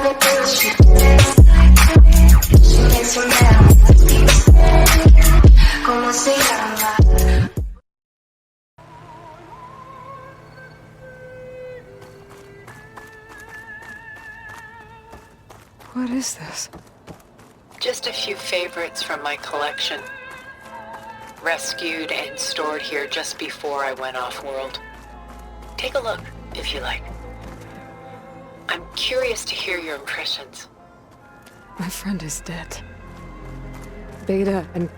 What is this? Just a few favorites from my collection. Rescued and stored here just before I went off-world. Take a look, if you like. I'm curious to hear your impressions. My friend is dead. Beta and...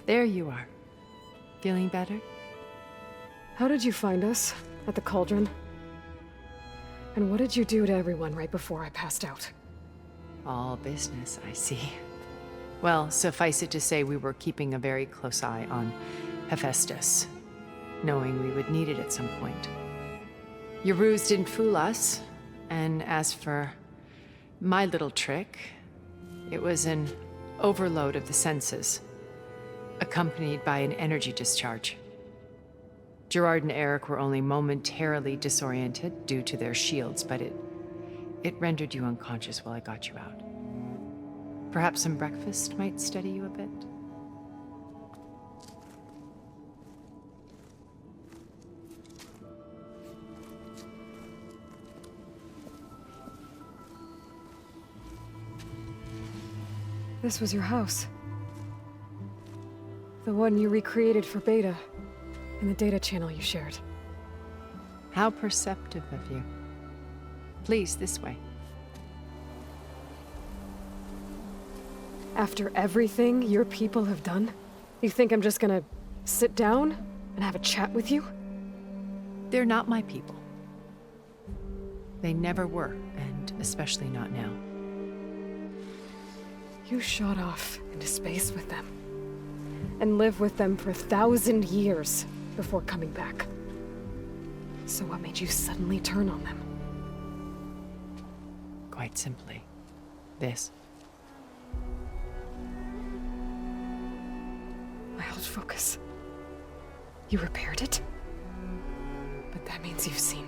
There you are. Feeling better? How did you find us? At the cauldron? And what did you do to everyone right before I passed out? All business, I see. Well, suffice it to say we were keeping a very close eye on Hephaestus, knowing we would need it at some point. Your ruse didn't fool us, and as for my little trick, it was an overload of the senses, accompanied by an energy discharge. Gerard and Eric were only momentarily disoriented due to their shields, but it rendered you unconscious while I got you out. Perhaps some breakfast might steady you a bit? This was your house. The one you recreated for Beta, in the data channel you shared. How perceptive of you. Please, this way. After everything your people have done, you think I'm just gonna sit down and have a chat with you? They're not my people. They never were, and especially not now. You shot off into space with them, and lived with them for 1,000 years before coming back. So what made you suddenly turn on them? Quite simply, this. My old focus. You repaired it? But that means you've seen...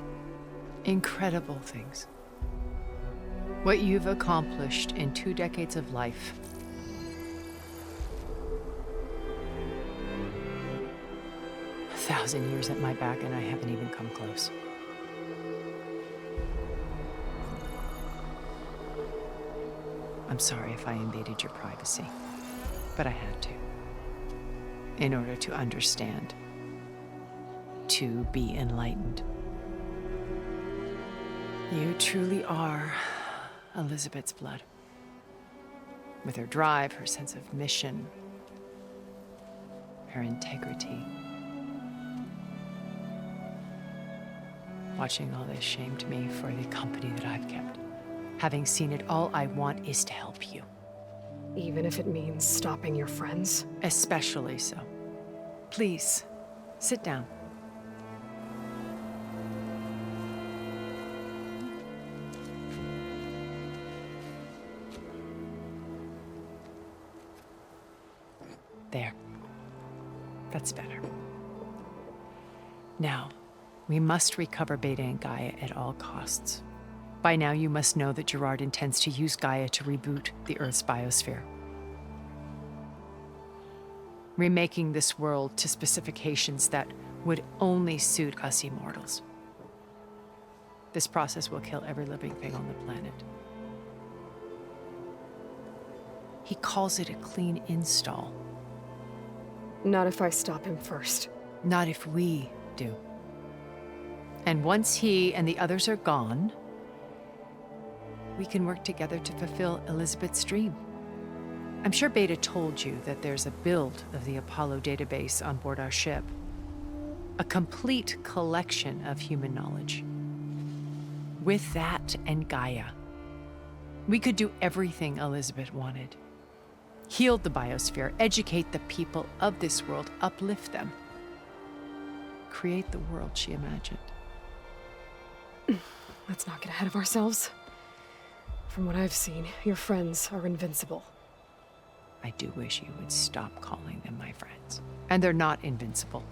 Incredible things. What you've accomplished in 2 decades of life. A 1,000 years at my back and I haven't even come close. I'm sorry if I invaded your privacy, but I had to. In order to understand. To be enlightened. You truly are Elizabeth's blood. With her drive, her sense of mission, her integrity. Watching all this shamed me for the company that I've kept. Having seen it, all I want is to help you. Even if it means stopping your friends? Especially so. Please, sit down. There. That's better. Now, we must recover Beta and Gaia at all costs. By now, you must know that Gerard intends to use Gaia to reboot the Earth's biosphere. Remaking this world to specifications that would only suit us immortals. This process will kill every living thing on the planet. He calls it a clean install. Not if I stop him first. Not if we do. And once he and the others are gone, we can work together to fulfill Elizabeth's dream. I'm sure Beta told you that there's a build of the Apollo database on board our ship. A complete collection of human knowledge. With that and Gaia, We could do everything Elizabeth wanted. Heal the biosphere, educate the people of this world, uplift them. Create the world she imagined. Let's not get ahead of ourselves. From what I've seen, your friends are invincible. I do wish you would stop calling them my friends. And they're not invincible.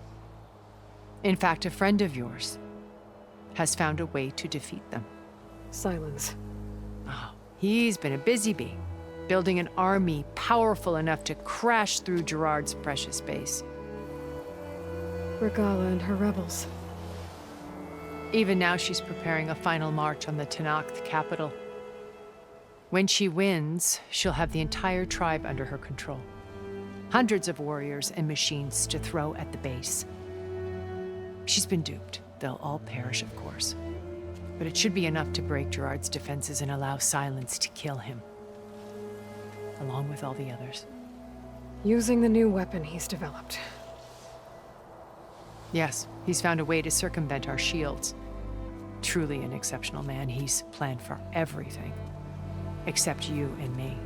In fact, a friend of yours has found a way to defeat them. Silence. Oh, he's been a busy bee, building an army powerful enough to crash through Gerard's precious base. Regala and her rebels. Even now, she's preparing a final march on the Tenakth capital. When she wins, she'll have the entire tribe under her control. Hundreds of warriors and machines to throw at the base. She's been duped. They'll all perish, of course. But it should be enough to break Gerard's defenses and allow Silence to kill him. Along with all the others. Using the new weapon he's developed. Yes, he's found a way to circumvent our shields. Truly an exceptional man. He's planned for everything. Except you and me.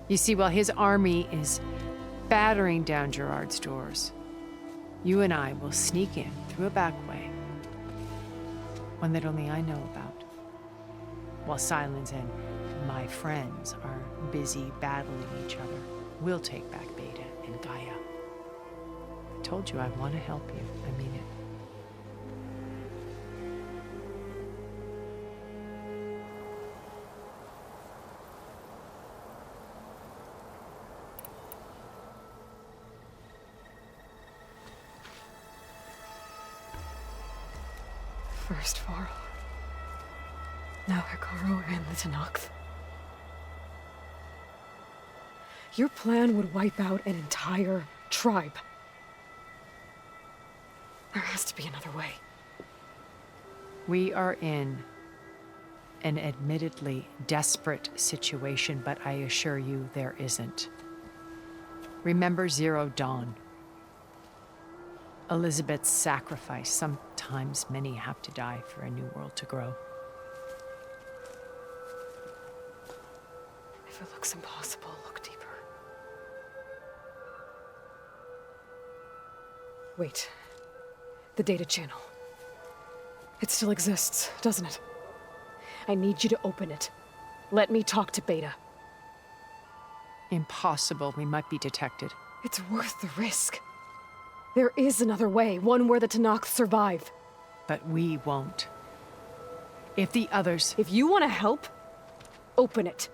You see, while his army is battering down Gerard's doors, you and I will sneak in through a back way. One that only I know about. While Silence and my friends are busy battling each other, we'll take back Beta and Gaia. I told you I want to help you. I mean it. First Varl. Now Hikaru and the Tenakth. Your plan would wipe out an entire tribe. There has to be another way. We are in an admittedly desperate situation, but I assure you there isn't. Remember Zero Dawn. Elizabeth's sacrifice. Sometimes many have to die for a new world to grow. If it looks impossible, look deeper. Wait. The data channel. It still exists, doesn't it? I need you to open it. Let me talk to Beta. Impossible. We might be detected. It's worth the risk. There is another way, one where the Tenakth survive. But we won't. If the others... If you want to help, open it.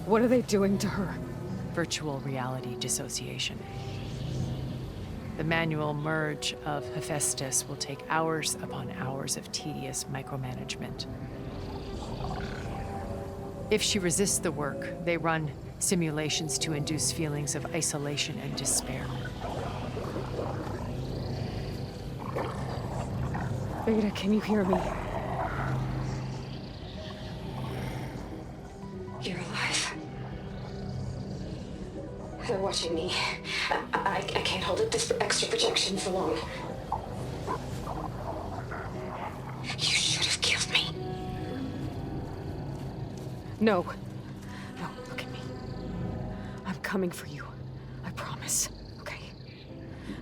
What are they doing to her? Virtual reality dissociation. The manual merge of Hephaestus will take hours upon hours of tedious micromanagement. If she resists the work, they run simulations to induce feelings of isolation and despair. Beta, can you hear me? You're alive. They're watching me. I can't hold up this extra projection for long. You should have killed me. No. No, look at me. I'm coming for you. I promise. Okay?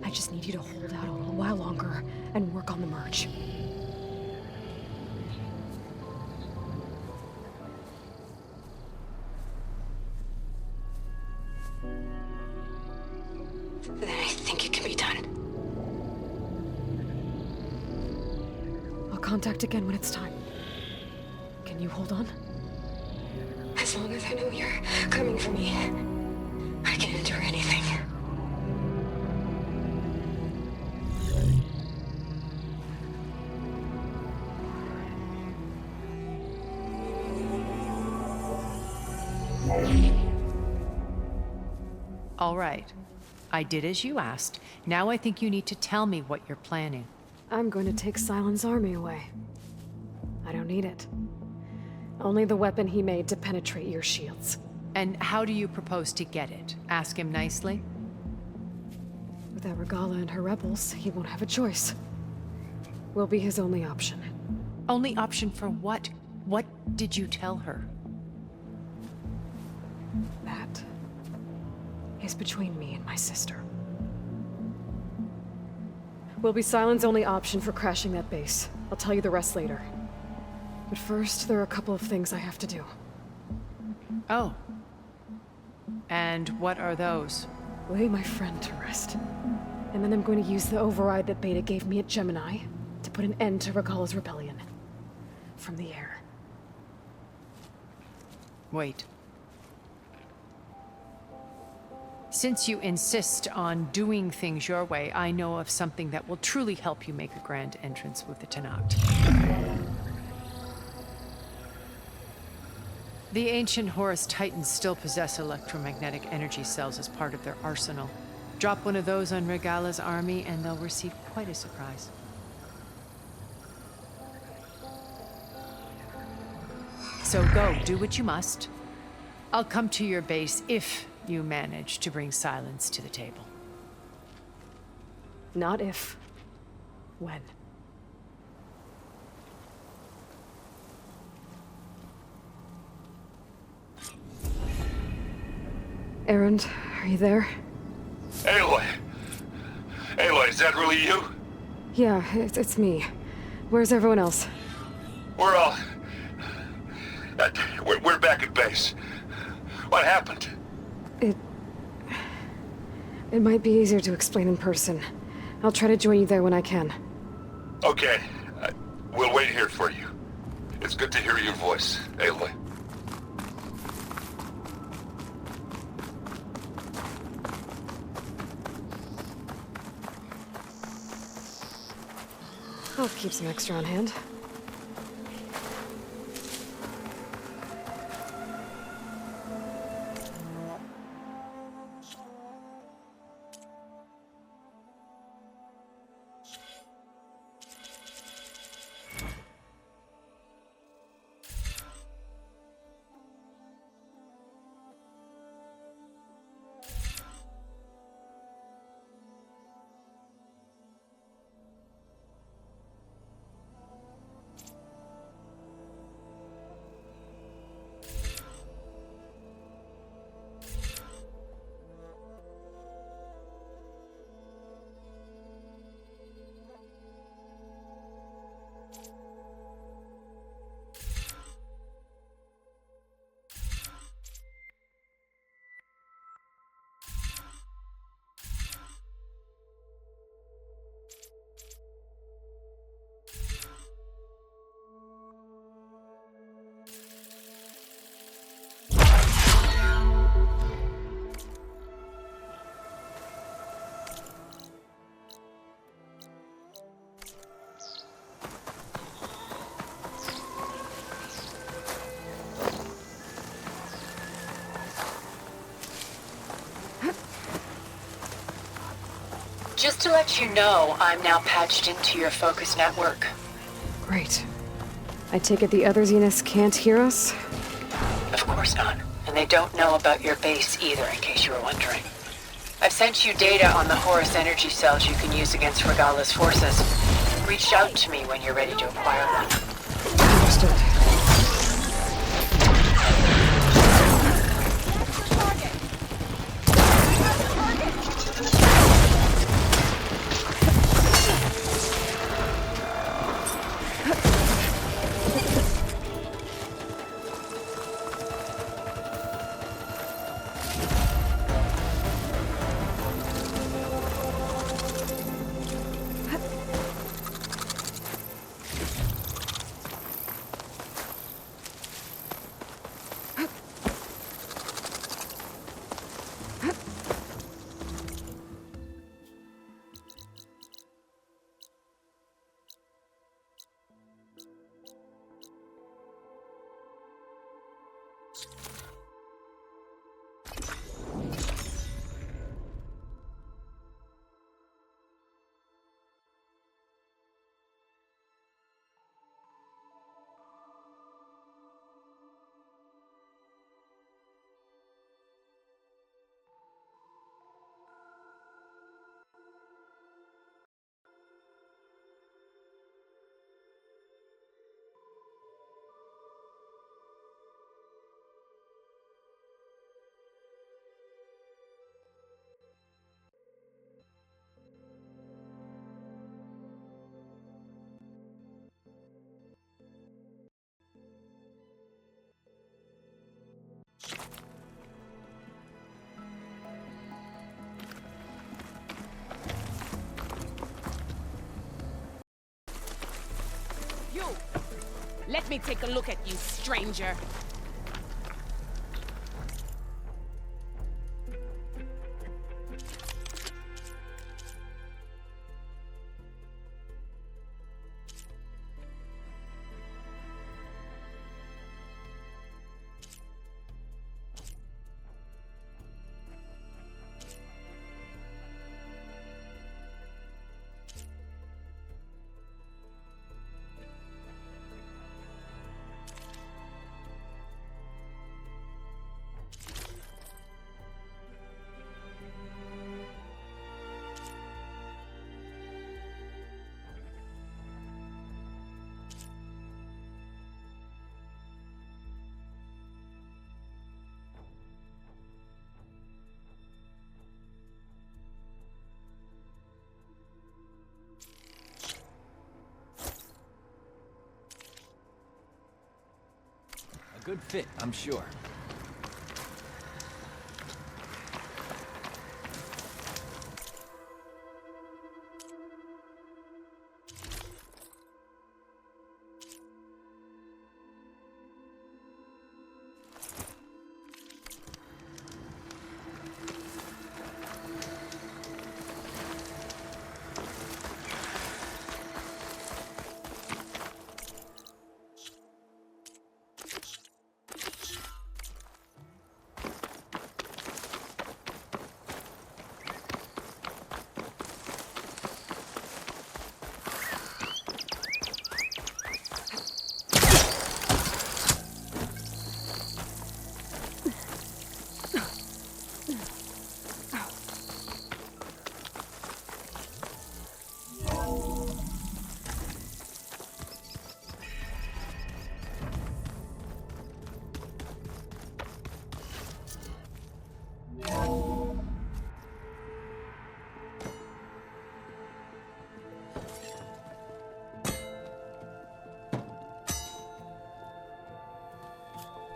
I just need you to hold out a little while longer and work on the merge. Then I think it can be done. I'll contact again when it's time. Can you hold on? As long I know you're coming for me. I can endure anything. All right. I did as you asked. Now I think you need to tell me what you're planning. I'm going to take Sylens' army away. I don't need it. Only the weapon he made to penetrate your shields. And how do you propose to get it? Ask him nicely? Without Regala and her rebels, he won't have a choice. We'll be his only option. Only option for what? What did you tell her? That is between me and my sister. Will be Sylens' only option for crashing that base. I'll tell you the rest later. But first, there are a couple of things I have to do. Oh. And what are those? Lay my friend to rest. And then I'm going to use the override that Beta gave me at Gemini to put an end to Regala's rebellion. From the air. Wait. Since you insist on doing things your way, I know of something that will truly help you make a grand entrance with the Tenakth. The ancient Horus Titans still possess electromagnetic energy cells as part of their arsenal. Drop one of those on Regala's army and they'll receive quite a surprise. So go, do what you must. I'll come to your base if you manage to bring Sylens to the table. Not if. When. Erend, are you there? Aloy! Aloy, is that really you? Yeah, it's me. Where's everyone else? We're all... we're back at base. What happened? It might be easier to explain in person. I'll try to join you there when I can. Okay. We'll wait here for you. It's good to hear your voice, Aloy. I'll keep some extra on hand. Just to let you know, I'm now patched into your focus network. Great. I take it the other Zeniths can't hear us? Of course not. And they don't know about your base either, in case you were wondering. I've sent you data on the Horus energy cells you can use against Regala's forces. Reach out to me when you're ready to acquire one. Understood. You! Let me take a look at you, stranger. Good fit, I'm sure.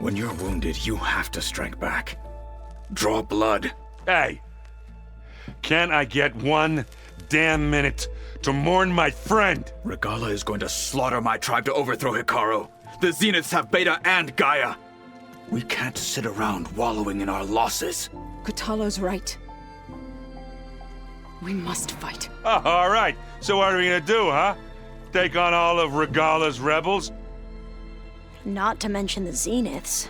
When you're wounded, you have to strike back. Draw blood. Hey, can't I get one damn minute to mourn my friend? Regala is going to slaughter my tribe to overthrow Hikaru. The Zeniths have Beta and Gaia. We can't sit around wallowing in our losses. Kotallo's right. We must fight. Oh, all right. So what are we gonna do, huh? Take on all of Regala's rebels? Not to mention the Zeniths.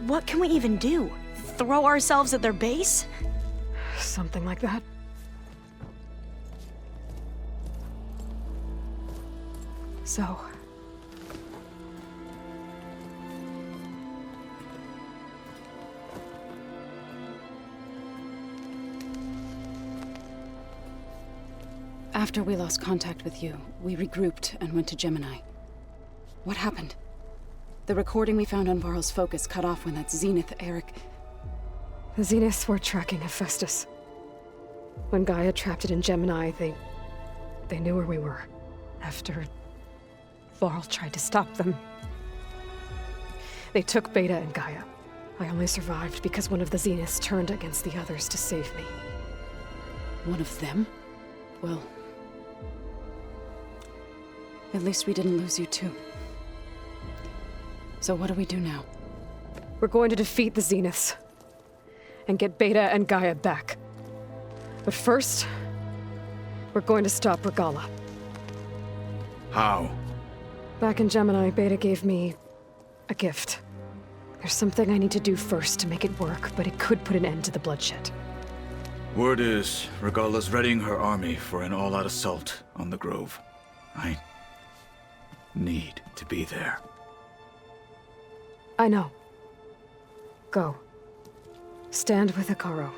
What can we even do? Throw ourselves at their base? Something like that. So... After we lost contact with you, we regrouped and went to Gemini. What happened? The recording we found on Varl's focus cut off when that Zenith, Eric... The Zeniths were tracking Hephaestus. When Gaia trapped it in Gemini, they knew where we were. After Varl tried to stop them. They took Beta and Gaia. I only survived because one of the Zeniths turned against the others to save me. One of them? Well... at least we didn't lose you too. So what do we do now? We're going to defeat the Zeniths. And get Beta and Gaia back. But first, we're going to stop Regala. How? Back in Gemini, Beta gave me a gift. There's something I need to do first to make it work, but it could put an end to the bloodshed. Word is, Regalla's readying her army for an all-out assault on the Grove. I need to be there. I know. Go. Stand with Hekarro.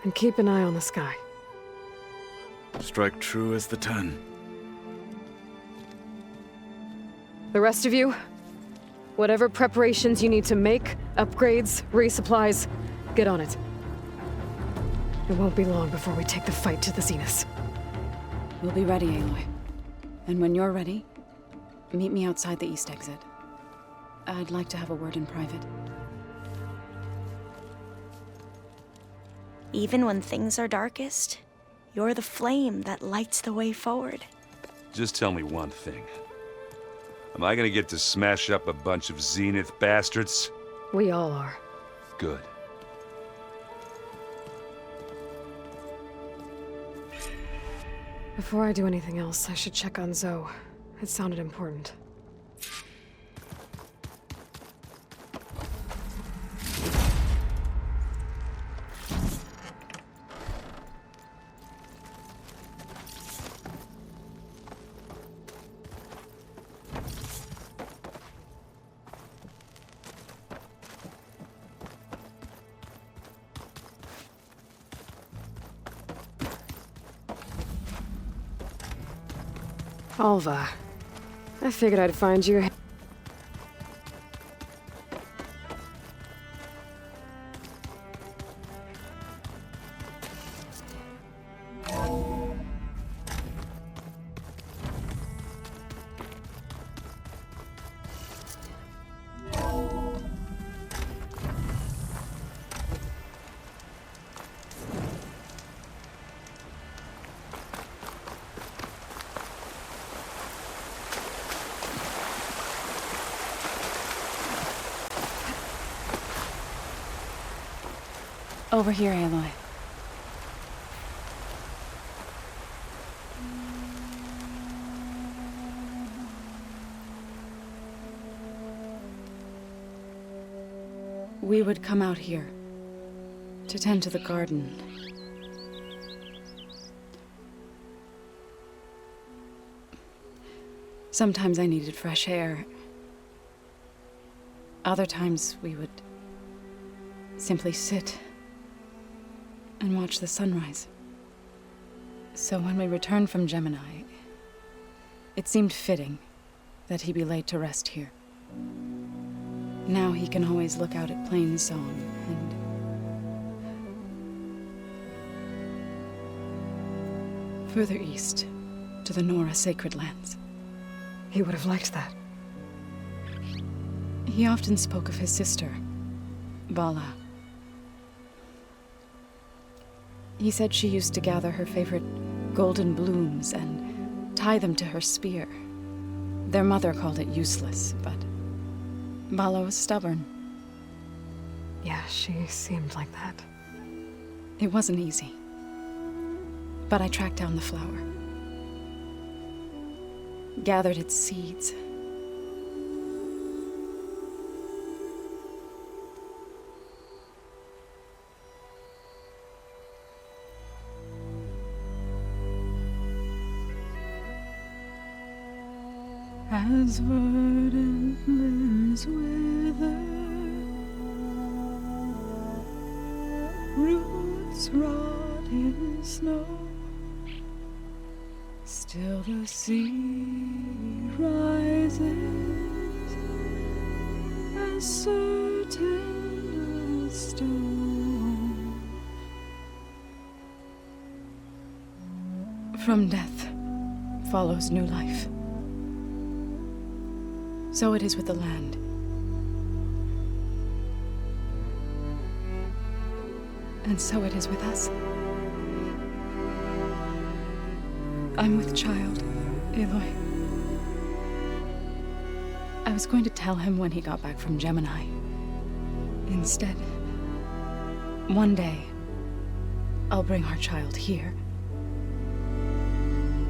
And keep an eye on the sky. Strike true as the 10. The rest of you, whatever preparations you need to make, upgrades, resupplies, get on it. It won't be long before we take the fight to the Zeniths. We'll be ready, Aloy. And when you're ready, meet me outside the east exit. I'd like to have a word in private. Even when things are darkest, you're the flame that lights the way forward. Just tell me one thing. Am I gonna get to smash up a bunch of Zenith bastards? We all are. Good. Before I do anything else, I should check on Zoe. It sounded important. Alva. I figured I'd find you. Over here, Aloy. We would come out here to tend to the garden. Sometimes I needed fresh air. Other times we would simply sit and watch the sunrise. So when we returned from Gemini, it seemed fitting that he be laid to rest here. Now he can always look out at Plainsong and further east to the Nora Sacred Lands. He would have liked that. He often spoke of his sister, Bala. He said she used to gather her favorite golden blooms and tie them to her spear. Their mother called it useless, but Bala was stubborn. Yeah, she seemed like that. It wasn't easy. But I tracked down the flower. Gathered its seeds. As verdant limbs wither, roots rot in snow, still the sea rises, as certain as stone. From death follows new life. So it is with the land. And so it is with us. I'm with child, Aloy. I was going to tell him when he got back from Gemini. Instead, one day, I'll bring our child here.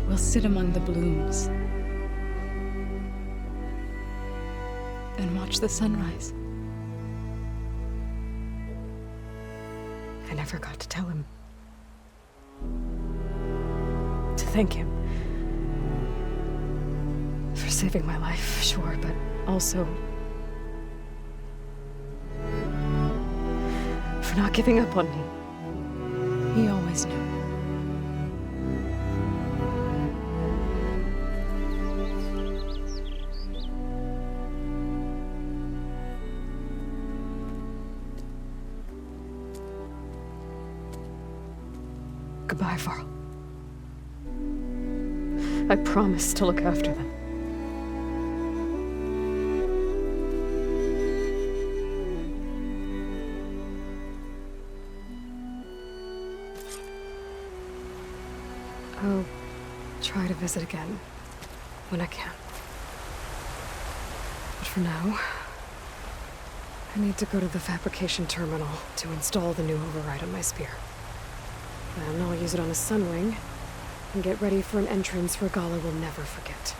We'll sit among the blooms and watch the sunrise. I never got to tell him. To thank him. For saving my life, sure, but also for not giving up on me. He always knew. Goodbye, Varl. I promise to look after them. I'll try to visit again when I can. But for now, I need to go to the fabrication terminal to install the new override on my spear. Then I'll use it on a sunwing and get ready for an entrance Regala will never forget.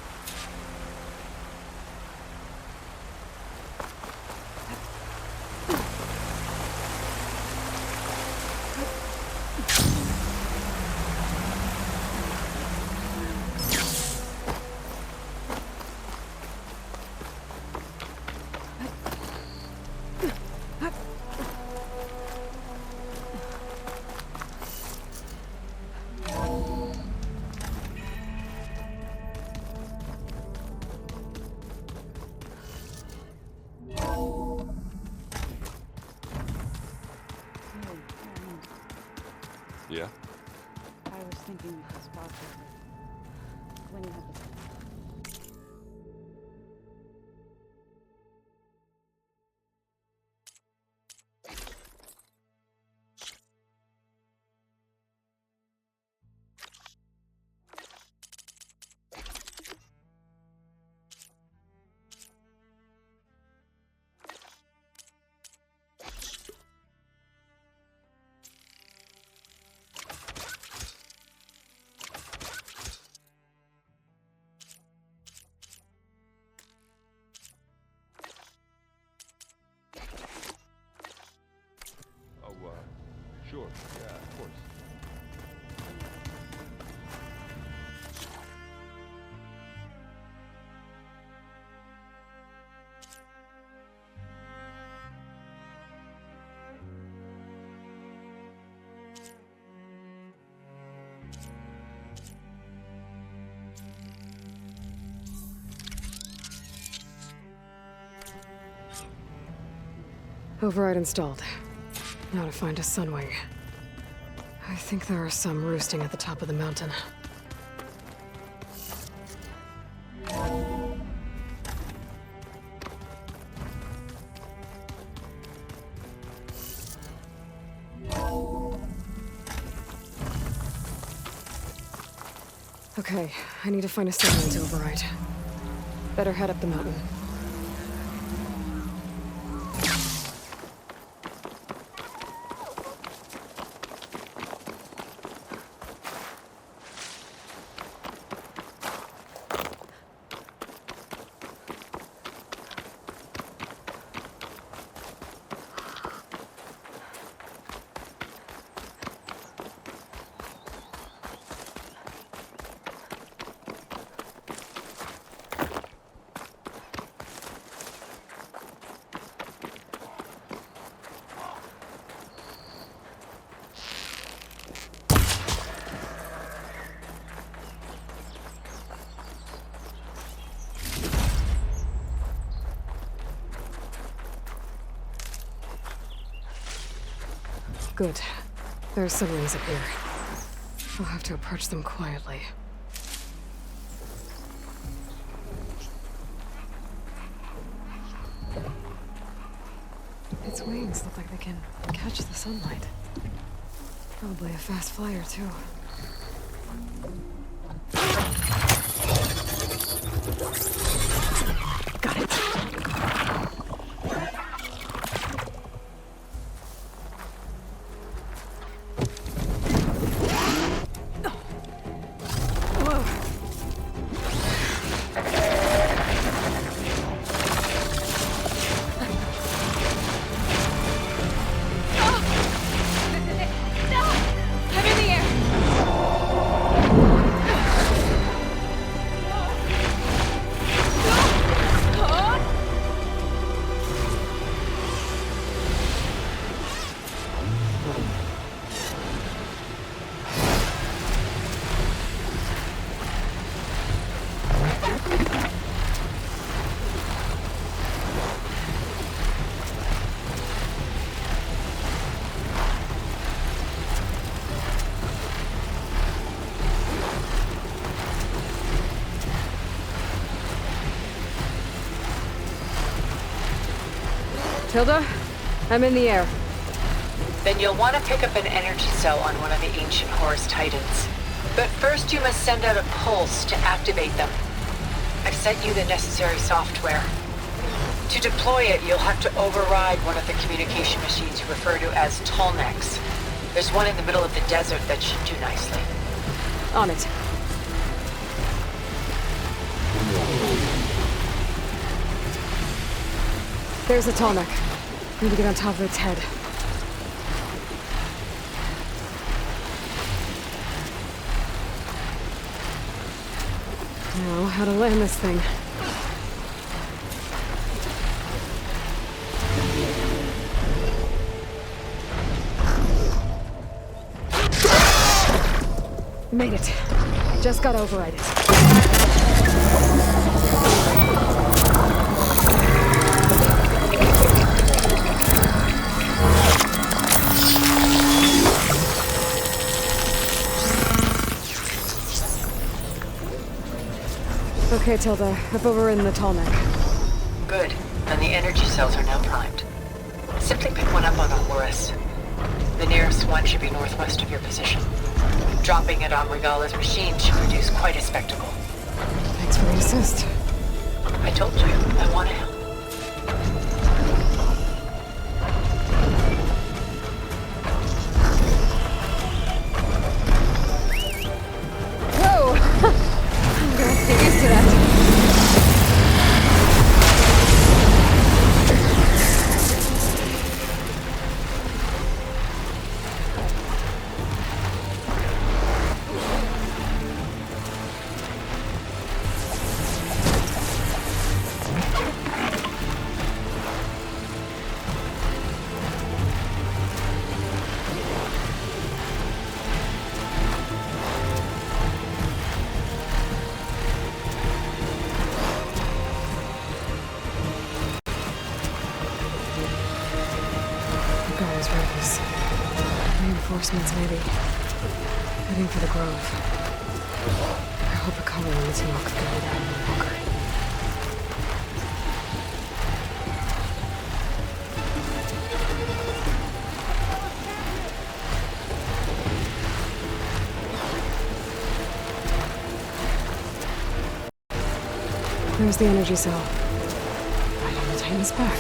Yeah? I was thinking of this project when you had this. Sure, yeah, of course. Override installed. Now to find a sunwing. I think there are some roosting at the top of the mountain. Okay, I need to find a sunwing to override. Better head up the mountain. Good. There are sunwings up here. I'll have to approach them quietly. Its wings look like they can catch the sunlight. Probably a fast flyer, too. Got it. Tilda, I'm in the air. Then you'll want to pick up an energy cell on one of the ancient Horus Titans. But first you must send out a pulse to activate them. I've sent you the necessary software. To deploy it, you'll have to override one of the communication machines you refer to as Tallnecks. There's one in the middle of the desert that should do nicely. On it. There's a Tallneck. Need to get on top of its head. Now, how to land this thing. Made it. Just gotta override it. Okay, Tilda. I've overridden the Tallneck. Good. And the energy cells are now primed. Simply pick one up on a Horus. The nearest one should be northwest of your position. Dropping it on Regala's machine should produce quite a spectacle. Thanks for the assist. I told you, I want to help. Whoa! I'm gonna have to get used to that. Reinforcements, maybe. Heading for the Grove. I hope a color on the team will get it out of the bunker. There's the energy cell. Right on the Titan's back.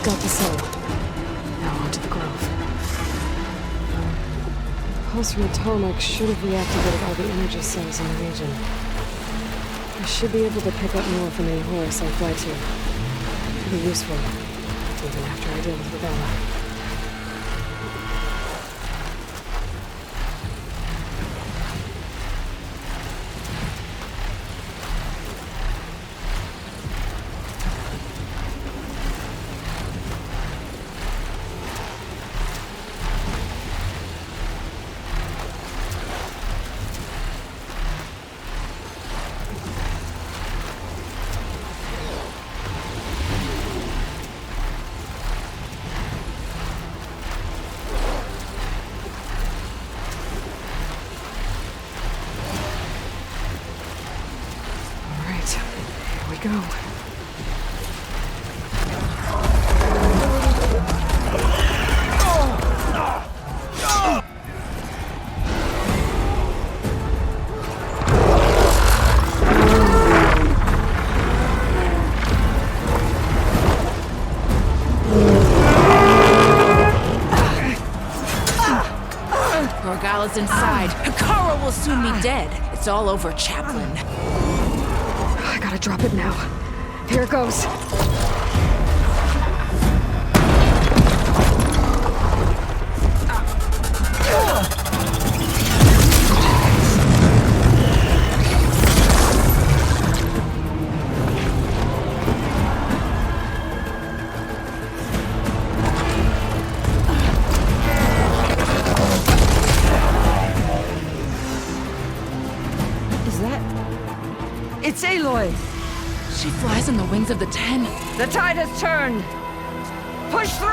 Got the cell. Now onto the Grove. Pulse from the Tallneck should have reactivated all the energy cells in the region. I should be able to pick up more from any Horus I fly to. It'll be useful, even after I deal with Regala. Go. Regala's inside. Hikaru will soon be dead. It's all over, Chaplain. I gotta drop it now. Here it goes. Is that... It's Aloy! She flies on the wings of the Ten. The tide has turned! Push through!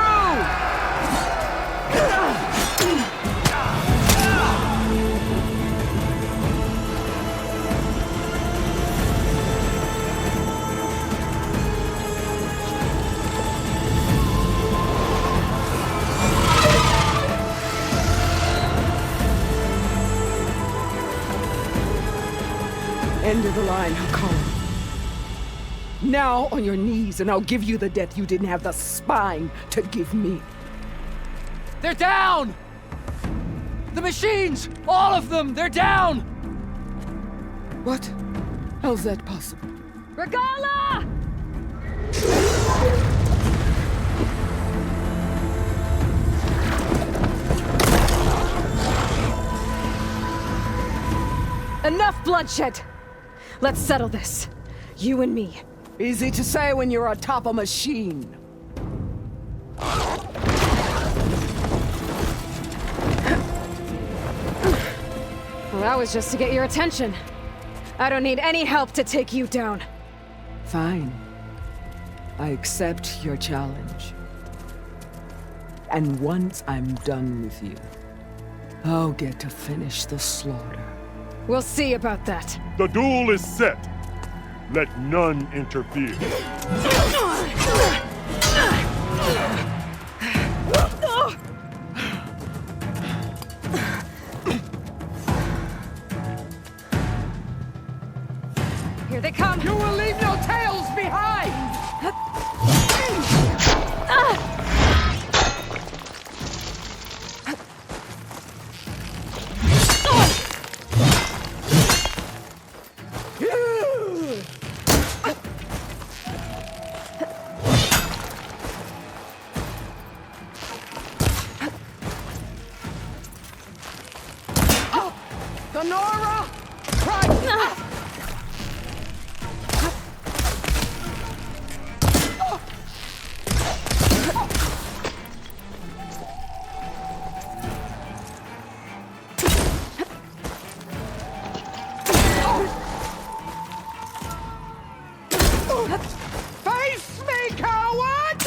End of the line, Hakon. Now on your knees, and I'll give you the death you didn't have the spine to give me. They're down! The machines! All of them! They're down! What? How's that possible? Regala! Enough bloodshed! Let's settle this. You and me. Easy to say when you're atop a machine. Well, that was just to get your attention. I don't need any help to take you down. Fine. I accept your challenge. And once I'm done with you, I'll get to finish the slaughter. We'll see about that. The duel is set. Let none interfere. Here they come! You will leave no tails behind! Sonora! Right! Face me, coward!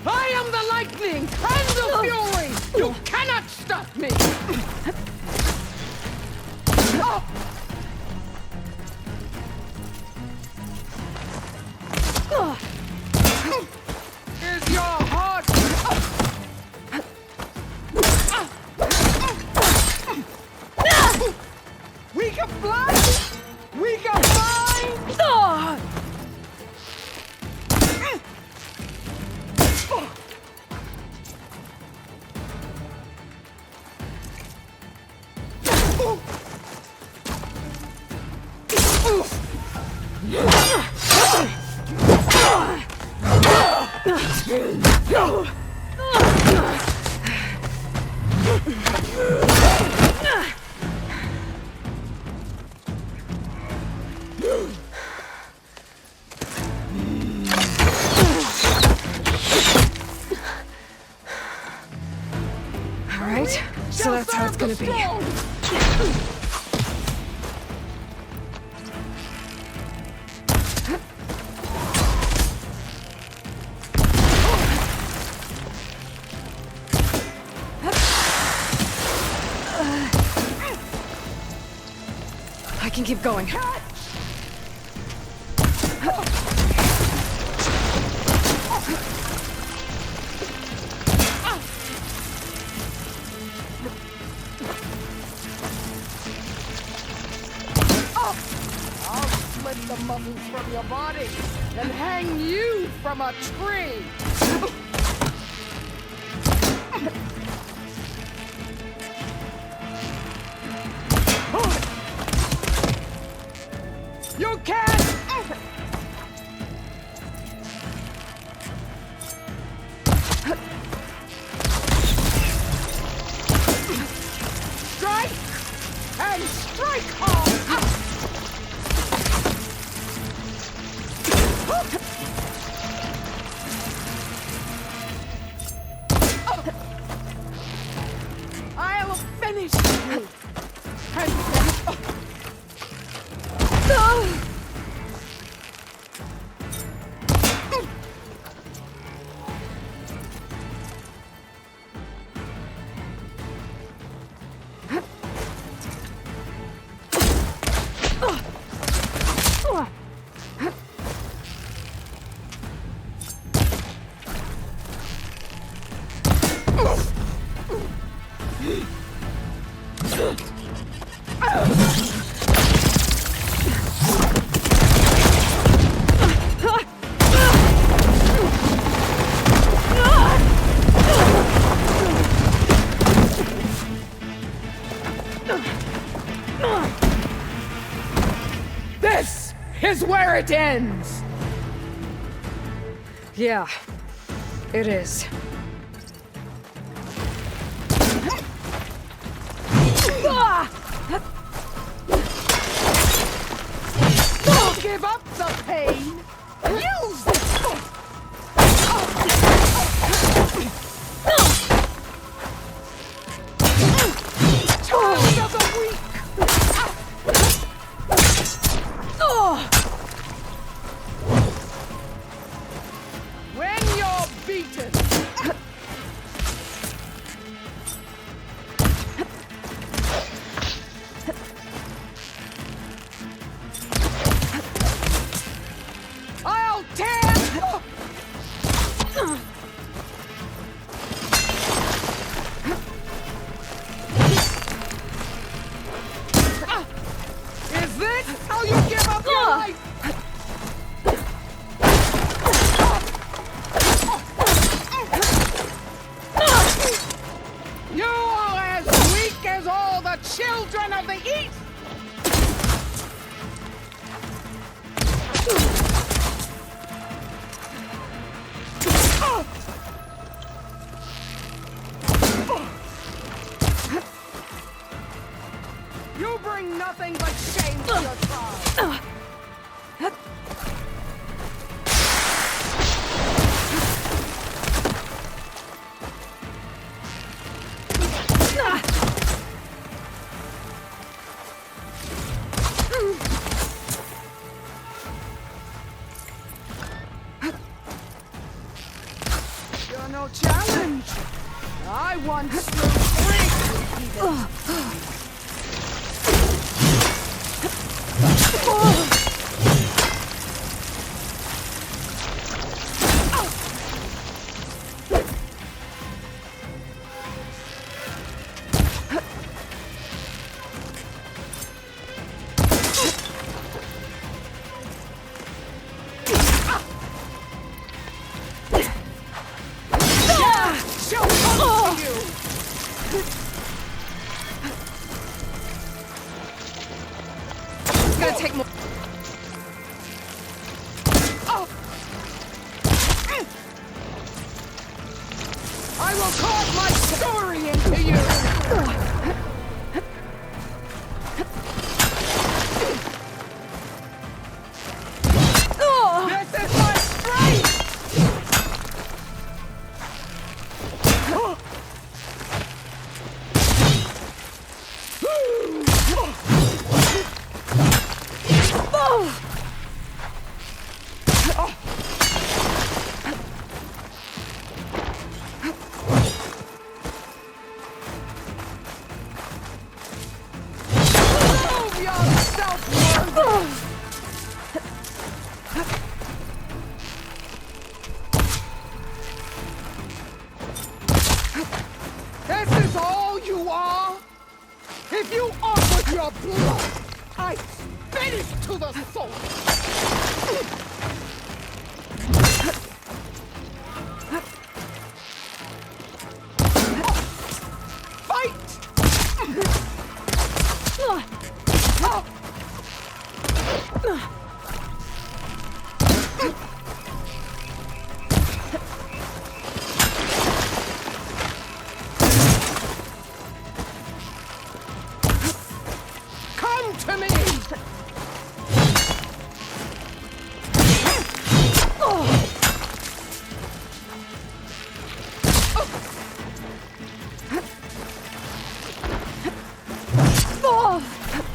I am the lightning and the fury! You cannot stop me! Here's your heart! Weak of blood! Weak of mind! All right, so that's how it's gonna be. I can keep going. I'll split the muscles from your body and hang you from a tree! You can't! Strike! And strike hard! I will finish you! And then... This is where it ends! Yeah, it is. Don't give up the pain! Use it! Child of the weak! When you're beaten, I'll tear. Is this how you give up your life? You are as weak as all the children of the East! You bring nothing but shame to your tribe! You're no challenge! I once slew 3 heathens. She'll come to you! It's gonna take more. I will carve my story into you! This is my strength! Prove yourself worthy! This is all you are? If you offered your blood, I'd spit it to the soul! Fight! Come to me!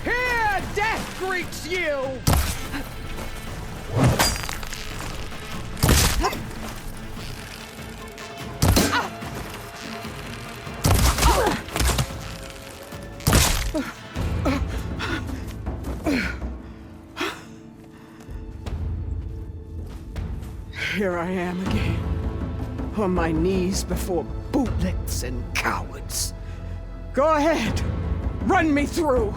Here death greets you! Here I am again, on my knees before bootlets and cowards. Go ahead, run me through.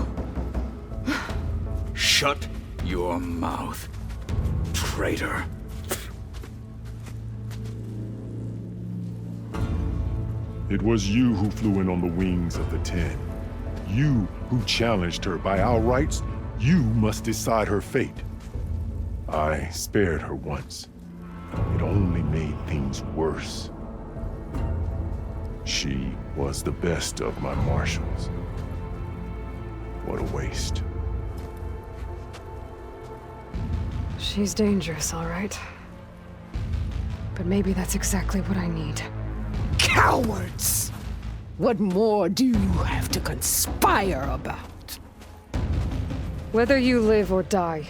Shut your mouth, traitor. It was you who flew in on the wings of the 10. You who challenged her. By our rights, you must decide her fate. I spared her once. It only made things worse. She was the best of my marshals. What a waste. She's dangerous, all right. But maybe that's exactly what I need. Cowards! What more do you have to conspire about? Whether you live or die.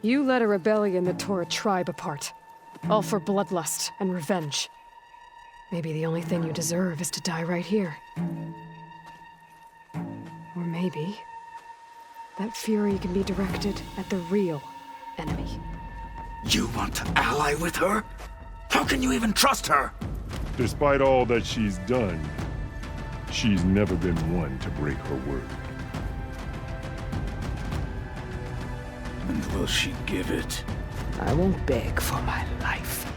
You led a rebellion that tore a tribe apart. All for bloodlust and revenge. Maybe the only thing you deserve is to die right here. Or maybe that fury can be directed at the real enemy. You want to ally with her? How can you even trust her? Despite all that she's done, she's never been one to break her word. And will she give it? I won't beg for my life.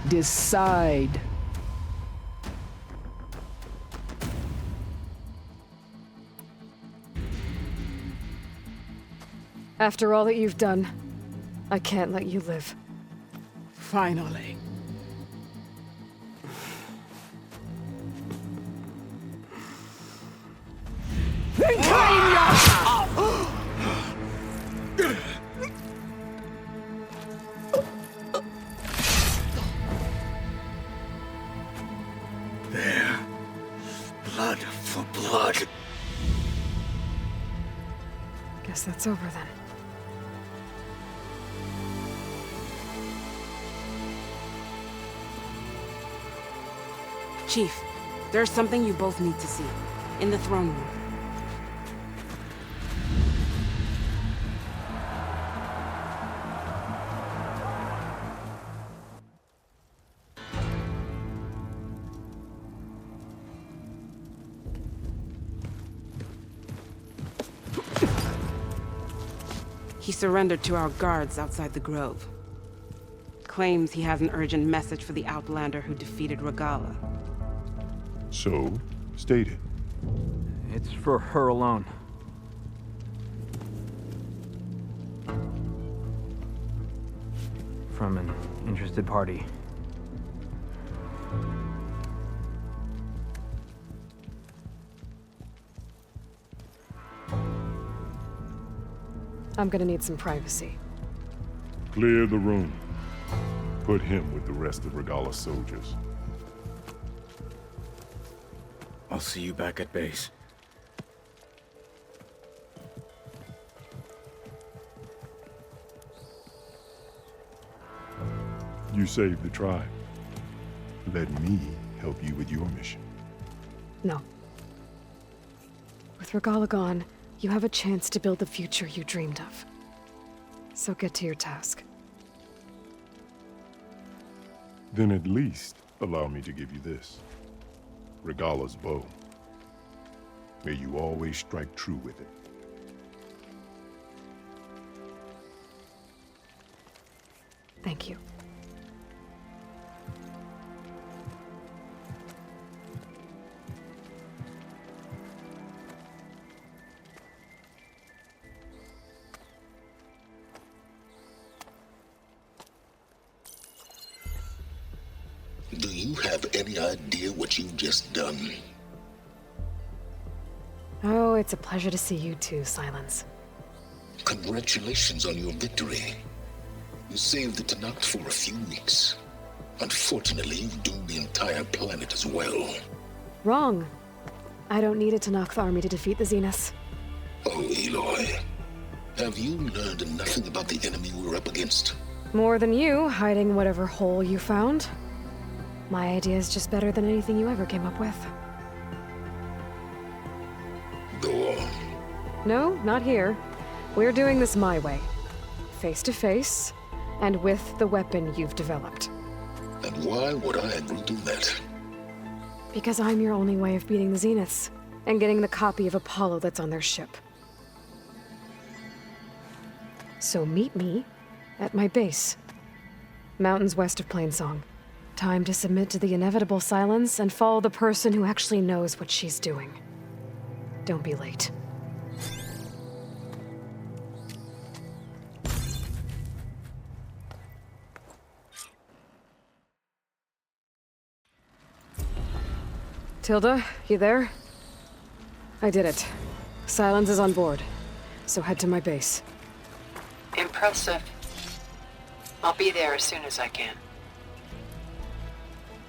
Decide. After all that you've done, I can't let you live. Finally. Then claim your... There. Blood for blood. Guess that's over then. Chief, there's something you both need to see. In the throne room. He surrendered to our guards outside the grove. Claims he has an urgent message for the Outlander who defeated Regala. So, state it. It's for her alone. From an interested party. I'm gonna need some privacy. Clear the room. Put him with the rest of Regala's soldiers. I'll see you back at base. You saved the tribe. Let me help you with your mission. No. With Regala gone, you have a chance to build the future you dreamed of. So get to your task. Then at least allow me to give you this. Regala's bow. May you always strike true with it. Thank you. Do you have any idea what you've just done? Oh, it's a pleasure to see you too, Silence. Congratulations on your victory. You saved the Tenakth for a few weeks. Unfortunately, you've doomed the entire planet as well. Wrong. I don't need a Tenakth army to defeat the Zeniths. Oh, Aloy. Have you learned nothing about the enemy we're up against? More than you, hiding whatever hole you found. My idea is just better than anything you ever came up with. Go on. No, not here. We're doing this my way. Face to face, and with the weapon you've developed. And why would I agree to that? Because I'm your only way of beating the Zeniths, and getting the copy of Apollo that's on their ship. So meet me at my base. Mountains west of Plainsong. Time to submit to the inevitable silence and follow the person who actually knows what she's doing. Don't be late. Tilda, you there? I did it. Silence is on board, so head to my base. Impressive. I'll be there as soon as I can.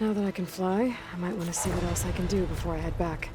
Now that I can fly, I might want to see what else I can do before I head back.